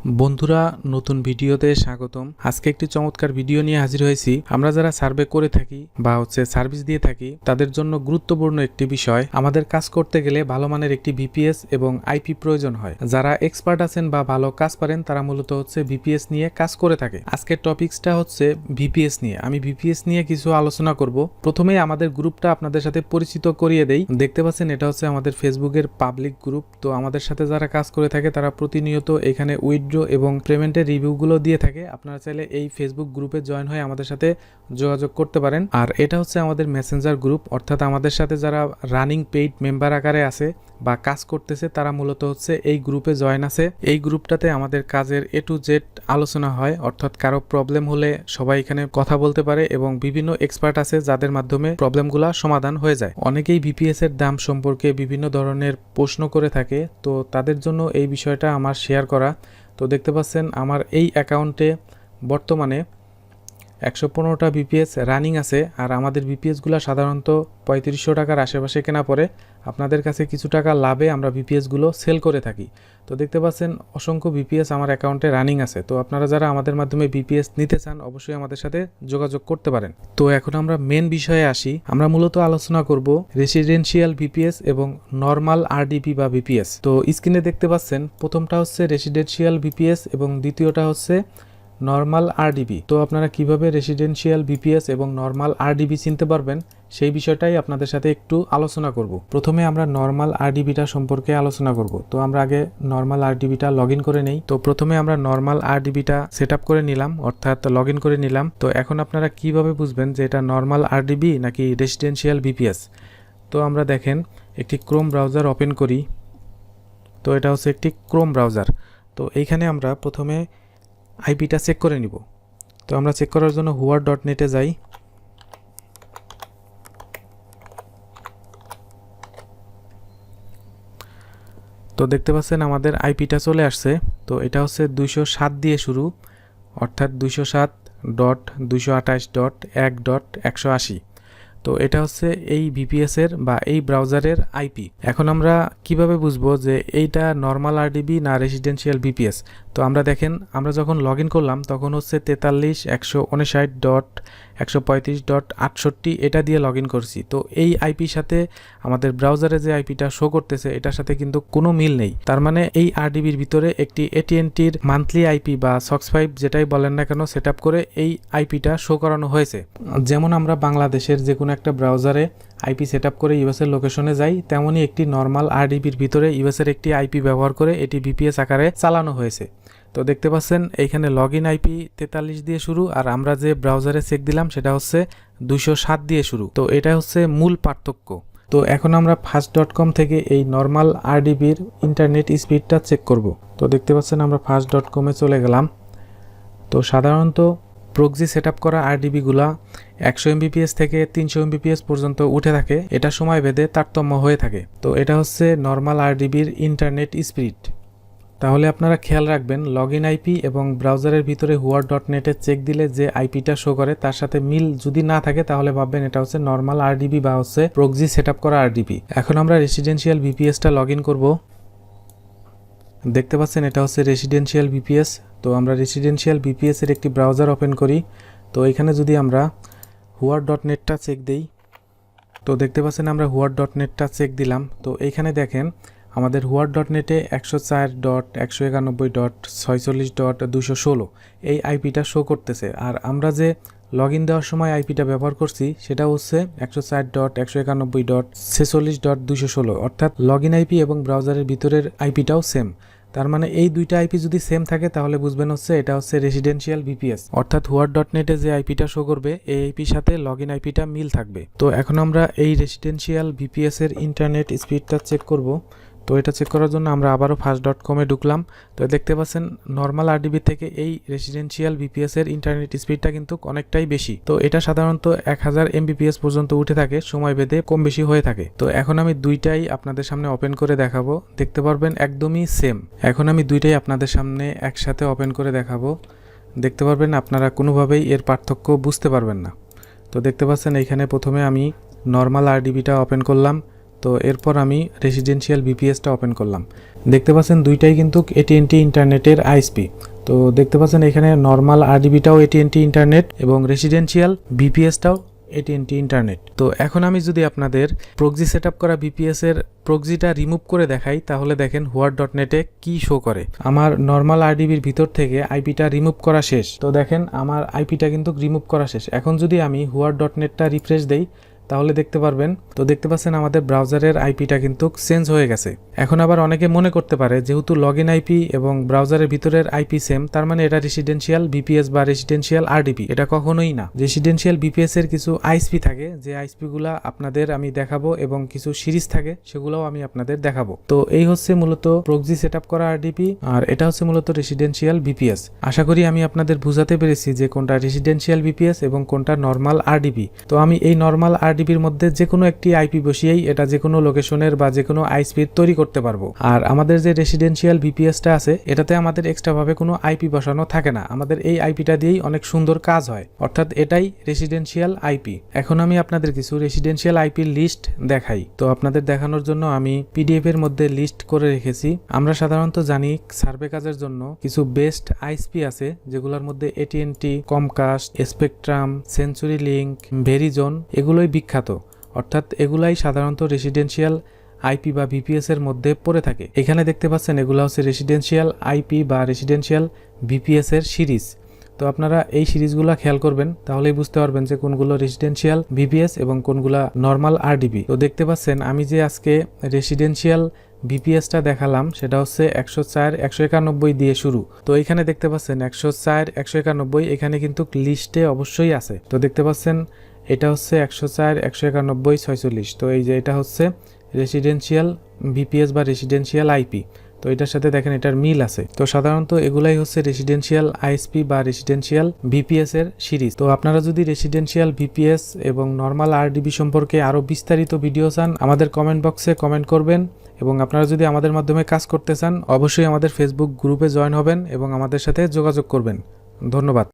বন্ধুরা, নতুন ভিডিওতে স্বাগতম। আজকে একটি চমৎকার ভিডিও নিয়ে হাজির হয়েছি। আমরা যারা সার্ভে করে থাকি বা সার্ভিস দিয়ে থাকি তাদের জন্য গুরুত্বপূর্ণ একটি বিষয়, আমাদের কাজ করতে গেলে ভালো মানের একটি ভিপিএস এবং আইপি প্রয়োজন হয়। যারা এক্সপার্ট আছেন বা ভালো কাজ পারেন তারা মূলত ভিপিএস নিয়ে কাজ করে থাকে। আজকের টপিকসটা ভিপিএস নিয়ে। আমি ভিপিএস নিয়ে কিছু আলোচনা করব। প্রথমেই আমাদের গ্রুপটা আপনাদের সাথে পরিচিত করিয়ে দেই। দেখতে পাচ্ছেন এটা আমাদের ফেসবুকের পাবলিক গ্রুপ। তো আমাদের সাথে যারা কাজ করে থাকে তারা প্রতিনিয়ত এখানে উইথড্র এবং পেমেন্টের রিভিউগুলো দিয়ে থাকে। আপনারা চাইলে এই ফেসবুক গ্রুপে জয়েন হয়ে আমাদের সাথে যোগাযোগ করতে পারেন। আর এটা আমাদের মেসেঞ্জার গ্রুপ, অর্থাৎ আমাদের সাথে যারা রানিং পেইড মেম্বার আকারে আছে বা কাজ করতেছে তারা মূলত এই গ্রুপে জয়েন আছে। এই গ্রুপটাতে আমাদের কাজের A to Z আলোচনা হয়, অর্থাৎ কারো প্রবলেম হলে সবাই এখানে কথা বলতে পারে এবং বিভিন্ন এক্সপার্ট আছে যাদের মাধ্যমে প্রবলেমগুলো সমাধান হয়ে যায়। অনেকেই ভিপিএস এর দাম সম্পর্কে বিভিন্ন ধরনের প্রশ্ন করে থাকে, তো তাদের জন্য এই বিষয়টা আমার শেয়ার করা। তো দেখতে পাচ্ছেন আমার এই অ্যাকাউন্টে বর্তমানে 115টা ভিপিএস রানিং আছে। আর আমাদের ভিপিএসগুলো সাধারণত 3500 টাকার আশেপাশে কেনা পড়ে। আপনাদের কাছে কিছু টাকা লাভে আমরা ভিপিএসগুলো সেল করে থাকি। তো দেখতে পাচ্ছেন অসংখ্য ভিপিএস আমার অ্যাকাউন্টে রানিং আছে। তো আপনারা যারা আমাদের মাধ্যমে ভিপিএস নিতে চান অবশ্যই আমাদের সাথে যোগাযোগ করতে পারেন। তো এখন আমরা মেন বিষয়ে আসি। আমরা মূলত আলোচনা করব রেসিডেন্সিয়াল ভিপিএস এবং নর্মাল আরডিপি বা ভিপিএস। তো স্ক্রিনে দেখতে পাচ্ছেন প্রথমটা রেসিডেন্সিয়াল ভিপিএস এবং দ্বিতীয়টা নর্মাল আরডিবি। তো আপনারা কিভাবে রেসিডেন্সিয়াল ভিপিএস এবং নর্মাল আরডিবি চিনতে পারবেন সেই বিষয়টাই আপনাদের সাথে একটু আলোচনা করব। প্রথমে আমরা নর্মাল আরডিবিটা সম্পর্কে আলোচনা করব। তো আমরা আগে নর্মাল আরডিবিটা লগ ইন করে নেই। তো প্রথমে আমরা নর্মাল আরডিবিটা সেট আপ করে নিলাম, অর্থাৎ লগ ইন করে নিলাম। তো এখন আপনারা কিভাবে বুঝবেন যে এটা নর্মাল আরডিবি নাকি রেসিডেন্সিয়াল ভিপিএস? তো আমরা দেখেন একটি ক্রোম ব্রাউজার ওপেন করি। তো এটা একটি ক্রোম ব্রাউজার। তো এইখানে আমরা প্রথমে আইপিটা চেক করে নিব। তো আমরা চেক করার জন্য whoa.net-এ যাই। তো দেখতে পাচ্ছেন আমাদের আইপিটা চলে আসছে। তো এটা 207 দিয়ে শুরু, অর্থাৎ 207.228.1.180। তো এটা এই ভিপিএস এর বা এই ব্রাউজারের আইপি। এখন আমরা কিভাবে বুঝবো যে এইটা নর্মাল আরডিবি না রেসিডেন্সিয়াল ভিপিএস? তো আমরা দেখেন আমরা যখন লগ ইন করলাম তখন 43.159.135.68 এটা দিয়ে লগ ইন করছি। তো এই আইপির সাথে আমাদের ব্রাউজারে যে আইপিটা শো করতেছে এটার সাথে কিন্তু কোনো মিল নেই। তার মানে এই আরডিবির ভিতরে একটি AT&Tর মান্থলি আইপি বা SOX 5 যেটাই বলেন না কেন সেট আপ করে এই আইপিটা শো করানো হয়েছে। যেমন আমরা বাংলাদেশের যে কোনো একটা ব্রাউজারে আইপি সেট আপ করে ইউএস এর লোকেশনে যাই, তেমনই একটি নর্মাল আরডিবির ভিতরে ইউএস এর একটি আইপি ব্যবহার করে এটি ভিপিএস আকারে চালানো হয়েছে। তো দেখতে পাচ্ছেন এইখানে লগ ইন আইপি 43 দিয়ে শুরু, আর আমরা যে ব্রাউজারে চেক দিলাম সেটা 207 দিয়ে শুরু। তো এটা মূল পার্থক্য। তো এখন আমরা fast.com থেকে এই নর্মাল আরডিবির ইন্টারনেট স্পিডটা চেক করব। তো দেখতে পাচ্ছেন আমরা fast.com-এ চলে গেলাম। তো সাধারণত প্রক্সি সেট আপ করা আরডিবিগুলা 100 Mbps থেকে 300 Mbps পর্যন্ত উঠে থাকে। এটা সময় ভেদে তারতম্য হয়ে থাকে। তো এটা নর্মাল আরডিবির ইন্টারনেট স্পিড। তাহলে আপনারা খেয়াল রাখবেন লগ ইন আইপি এবং ব্রাউজারের ভিতরে whoa.net-এ চেক দিলে যে আইপিটা শো করে তার সাথে মিল যদি না থাকে তাহলে ভাববেন এটা নর্মাল আরডিবি বা প্রক্সি সেট আপ করা আরডিবি। এখন আমরা রেসিডেন্সিয়াল ভিপিএসটা লগ ইন করবো। দেখতে পাচ্ছেন এটা রেসিডেন্সিয়াল ভিপিএস। তো আমরা রেসিডেন্সিয়াল ভিপিএস এর একটি ব্রাউজার ওপেন করি। তো এখানে যদি আমরা whoa.net-টা চেক দেই, তো দেখতে পাচ্ছেন আমরা whoa.net-টা চেক দিলাম। তো এইখানে দেখেন আমাদের whoa.net-এ 104.191.46.216 এই আইপিটা শো করতেছে। আর আমরা যে লগ ইন দেওয়ার সময় আইপিটা ব্যবহার করছি সেটা 104.191.46.216, অর্থাৎ লগ ইন আইপি এবং ব্রাউজারের ভিতরের আইপিটাও সেম। তার মানে এই দুইটা আইপি যদি সেম থাকে তাহলে বুঝবেন এটা রেসিডেন্সিয়াল ভিপিএস, অর্থাৎ whoa.net-এ যে আইপিটা শো করবে এই আইপির সাথে লগ ইন আইপিটা মিল থাকবে। তো এখন আমরা এই রেসিডেন্সিয়াল ভিপিএস এর ইন্টারনেট স্পিডটা চেক করব। তো এটা চেক করার জন্য আমরা আবারও fast.com-এ ঢুকলাম। তো দেখতে পাচ্ছেন নর্মাল আরডিবি থেকে এই রেসিডেন্সিয়াল ভিপিএস এর ইন্টারনেট স্পিডটা কিন্তু অনেকটাই বেশি। তো এটা সাধারণত 1000 Mbps পর্যন্ত উঠে থাকে, সময় ভেদে কম বেশি হয়ে থাকে। তো এখন আমি দুইটাই আপনাদের সামনে ওপেন করে দেখাবো, দেখতে পারবেন একদমই সেম। এখন আমি দুইটাই আপনাদের সামনে একসাথে ওপেন করে দেখাবো, দেখতে পারবেন আপনারা কোনোভাবেই এর পার্থক্য বুঝতে পারবেন না। তো দেখতে পাচ্ছেন এইখানে প্রথমে আমি নর্মাল আরডিবিটা ওপেন করলাম। তো তো এরপর আমি রেসিডেন্সিয়াল ভিপিএসটা ওপেন করলাম। দেখতে পাচ্ছেন দুইটাই কিন্তু এটিএনটি ইন্টারনেটের আইএসপি। তো দেখতে পাচ্ছেন এখানে নর্মাল আরডিবিটাও এটিএনটি ইন্টারনেট এবং রেসিডেন্সিয়াল ভিপিএসটাও এটিএনটি ইন্টারনেট। তো এখন আমি যদি আপনাদের প্রক্সি সেট করা ভিপিএস এর প্রক্সিটা রিমুভ করে দেখাই, তাহলে দেখেন হোয়াট.নেটে কি শো করে। আমার নর্মাল আরডিবির ভিতর থেকে আইপিটা রিমুভ করা শেষ। তো দেখেন আমার আইপিটা কিন্তু রিমুভ করা শেষ। এখন যদি আমি হোয়াট.নেটটা রিফ্রেশ দেই তাহলে দেখতে পারবেন, তো দেখতে পাচ্ছেন আমাদের ব্রাউজারের আইপিটা কিন্তু চেঞ্জ হয়ে গেছে। এখন আবার অনেকে মনে করতে পারে যেহেতু লগইন আইপি এবং ব্রাউজারের ভিতরের আইপি সেম, তার মানে এটা রেসিডেন্সিয়াল ভিপিএস বা রেসিডেন্সিয়াল আরডিপি। এটা কখনোই না। রেসিডেন্সিয়াল ভিপিএস এর কিছু আইএসপি থাকে, যে আইএসপি গুলা আপনাদের আমি দেখাবো, এবং কিছু সিরিজ থাকে সেগুলোও আমি আপনাদের দেখাবো। তো এই হচ্ছে মূলত প্রক্সি সেটআপ করা আরডিপি, আর এটা হচ্ছে মূলত রেসিডেন্সিয়াল ভিপিএস। আশা করি আমি আপনাদের বুঝাতে পেরেছি যে কোনটা রেসিডেন্সিয়াল ভিপিএস এবং কোনটা নর্মাল আরডিপি। তো আমি এই নর্মাল আরডিপির মধ্যে যে কোনো একটি আইপি বসিয়েই এটা যে কোনো লোকেশনের বা যে কোনো আইএসপি তৈরি করতে পারবো। আর আমাদের যে রেসিডেন্সিয়াল ভিপিএসটা আছে এটাতে আমাদের এক্সট্রা ভাবে কোনো আইপি বসানো থাকে না। আমাদের এই আইপিটা দিয়েই অনেক সুন্দর কাজ হয়, অর্থাৎ এটাই রেসিডেন্সিয়াল আইপি। এখন আমি আপনাদের কিছু রেসিডেন্সিয়াল আইপির লিস্ট দেখাই। তো আপনাদের দেখানোর জন্য আমি পিডিএফ এর মধ্যে লিস্ট করে রেখেছি। আমরা সাধারণত জানি সার্ভে কাজের জন্য কিছু বেস্ট আইএসপি আছে, যেগুলোর মধ্যে AT and T, Comcast, Spectrum, CenturyLink, Verizon এগুলোই বিখ্যাত। অর্থাৎ এগুলাই সাধারণত রেসিডেন্সিয়াল আইপি বা ভিপিএস এর মধ্যে পড়ে থাকে। এখানে দেখতে পাচ্ছেন এগুলো হচ্ছে রেসিডেন্সিয়াল আইপি বা রেসিডেন্সিয়াল ভিপিএস এর সিরিজ। তো আপনারা এই সিরিজগুলো খেয়াল করবেন, তাহলেই বুঝতে পারবেন যে কোনগুলো রেসিডেন্সিয়াল ভিপিএস এবং কোনগুলো নর্মাল আরডিবি। তো দেখতে পাচ্ছেন আমি যে আজকে রেসিডেন্সিয়াল ভিপিএসটা দেখালাম সেটা হচ্ছে 104.191 দিয়ে শুরু। তো এখানে দেখতে পাচ্ছেন 104.191 এখানে কিন্তু লিস্টে অবশ্যই আছে। তো দেখতে পাচ্ছেন এটা হচ্ছে 104.191.46। তো এই যে এটা হচ্ছে রেসিডেন্সিয়াল ভিপিএস বা রেসিডেন্সিয়াল আইপি। তো এটার সাথে দেখেন এটার মিল আছে। তো সাধারণত এগুলাই হচ্ছে রেসিডেন্সিয়াল আইএসপি বা রেসিডেন্সিয়াল ভিপিএস এর সিরিজ। তো আপনারা যদি রেসিডেন্সিয়াল ভিপিএস এবং নর্মাল আরডিবি সম্পর্কে আরো বিস্তারিত ভিডিও চান, আমাদের কমেন্ট বক্সে কমেন্ট করবেন। এবং আপনারা যদি আমাদের মাধ্যমে কাজ করতে চান, অবশ্যই আমাদের ফেসবুক গ্রুপে জয়েন হবেন এবং আমাদের সাথে যোগাযোগ করবেন। ধন্যবাদ।